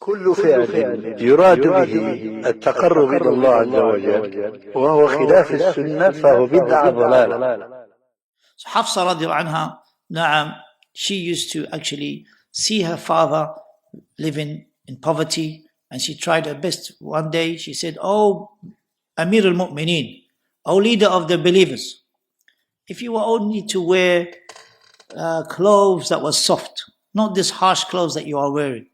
كل فعل يراد به التقرب إلى الله عز وجل وهو خلاف السنة فهو بدعة ضلالة. So Hafsa radiallahu anha, na'am, she used to actually see her father living in poverty, and she tried her best. One day she said, "Oh, Amir al-Mu'mineen, O leader of the believers, if you were only to wear clothes that were soft, not this harsh clothes that you are wearing.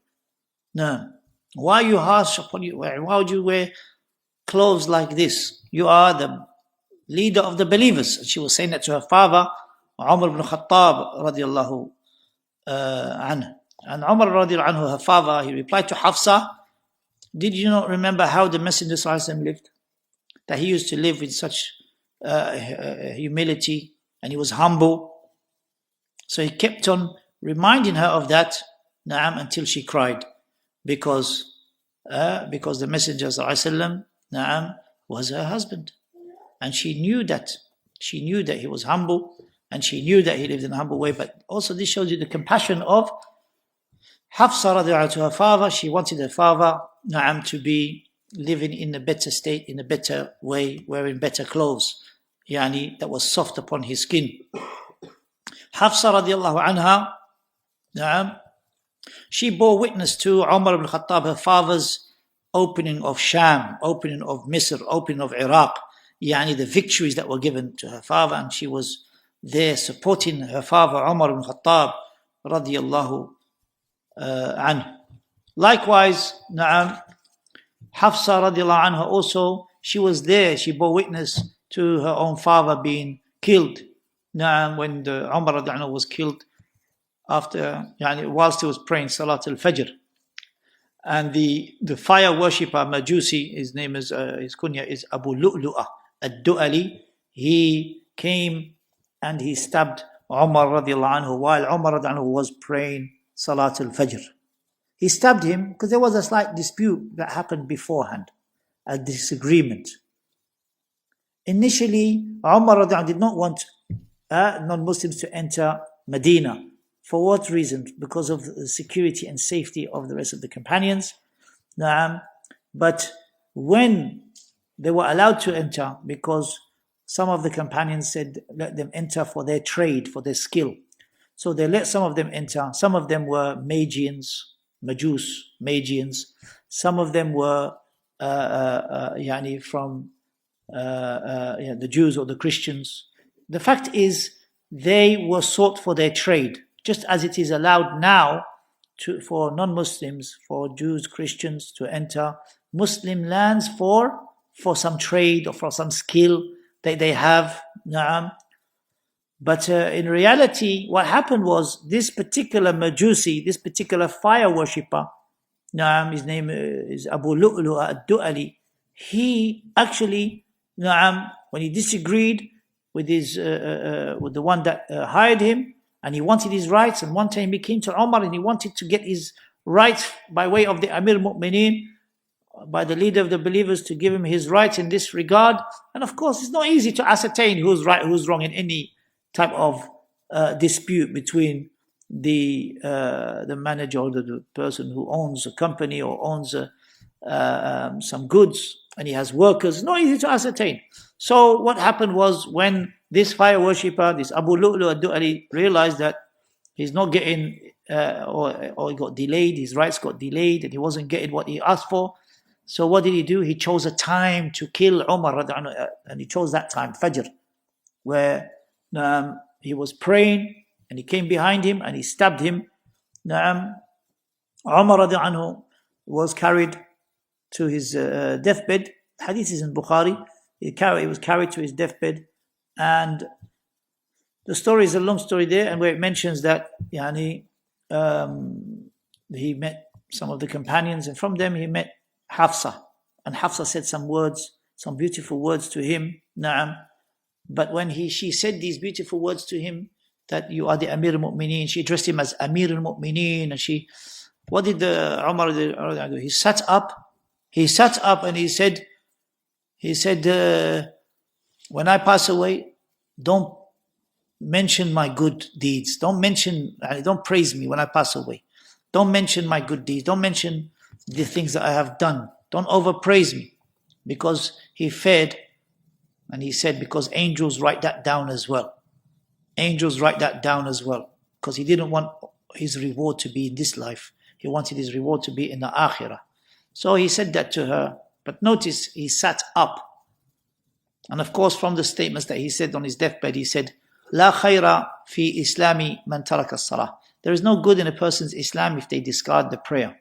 No. Why are you harsh upon you? Why would you wear clothes like this? You are the leader of the believers." And she was saying that to her father, Umar ibn Khattab radiallahu anhu. And Umar radiallahu anhu, her father, he replied to Hafsa, "Did you not remember how the Messenger sallallahu alaihi wasallam lived? That he used to live with such humility, and he was humble." So he kept on reminding her of that, na'am, until she cried, because the Messenger sallallahu alaihi wasallam, na'am, was her husband, and she knew that he was humble, and she knew that he lived in a humble way. But also this shows you the compassion of Hafsa radiallahu to her father. She wanted her father, na'am, to be living in a better state, in a better way, wearing better clothes, yani that was soft upon his skin. Hafsa radiallahu anha, na'am, she bore witness to Umar ibn Khattab, her father's opening of Sham, opening of Misr, opening of Iraq, yani the victories that were given to her father, and she was there supporting her father Umar ibn Khattab radiallahu anhu. Likewise, na'am, Hafsa radiallahu anha also, she was there, she bore witness to her own father being killed. Na'am, when the Umar radiallahu anhu was killed after, whilst he was praying Salat al-Fajr. And the fire worshipper, Majusi, his name is, his kunya is Abu Lu'lu'ah ad-Du'ali. He came and he stabbed Umar radiallahu anhu while Umar radiallahu anhu was praying Salat al-Fajr. He stabbed him because there was a slight dispute that happened beforehand, a disagreement. Initially, Umar radiallahu anhu did not want non-Muslims to enter Medina. For what reason? Because of the security and safety of the rest of the companions. But when they were allowed to enter, because some of the companions said, let them enter for their trade, for their skill. So they let some of them enter. Some of them were Magians, Magians. Some of them were from the Jews or the Christians. The fact is, they were sought for their trade, just as it is allowed now for non-Muslims, for Jews, Christians to enter Muslim lands for some trade or for some skill that they have. But in reality, what happened was this particular Majusi, this particular fire worshipper, his name is Abu Lu'lu'ah ad-Du'ali, he actually, when he disagreed with with the one that hired him, and he wanted his rights, and one time he came to Umar and he wanted to get his rights by way of the Amir al-Mu'mineen, by the leader of the believers, to give him his rights in this regard. And of course, it's not easy to ascertain who's right, who's wrong in any type of dispute between the manager or the person who owns a company or owns some goods, and he has workers. It's not easy to ascertain. So what happened was, when this fire worshipper, this Abu Lu'lu'ah ad-Du'ali, realized that he's not getting, or he got delayed, his rights got delayed, and he wasn't getting what he asked for. So what did he do? He chose a time to kill Umar, and he chose that time, Fajr, where he was praying, and he came behind him and he stabbed him. Umar radiallahu was carried to his deathbed. Hadith is in Bukhari. He was carried to his deathbed, and the story is a long story there, and where it mentions that he met some of the companions, and from them he met Hafsa, and Hafsa said some words, some beautiful words to him. But when she said these beautiful words to him, that you are the Amir al-Mu'mineen, she addressed him as Amir al-Mu'mineen, and what did Umar do? He sat up and he said, when I pass away, don't mention my good deeds. Don't praise me when I pass away. Don't mention my good deeds. Don't mention the things that I have done. Don't overpraise me. Because he feared, and he said, because angels write that down as well. Angels write that down as well. Because he didn't want his reward to be in this life. He wanted his reward to be in the akhirah. So he said that to her. But notice, he sat up. And of course, from the statements that he said on his deathbed, he said, La khayra fi islami man taraka as-salah. There is no good in a person's Islam if they discard the prayer.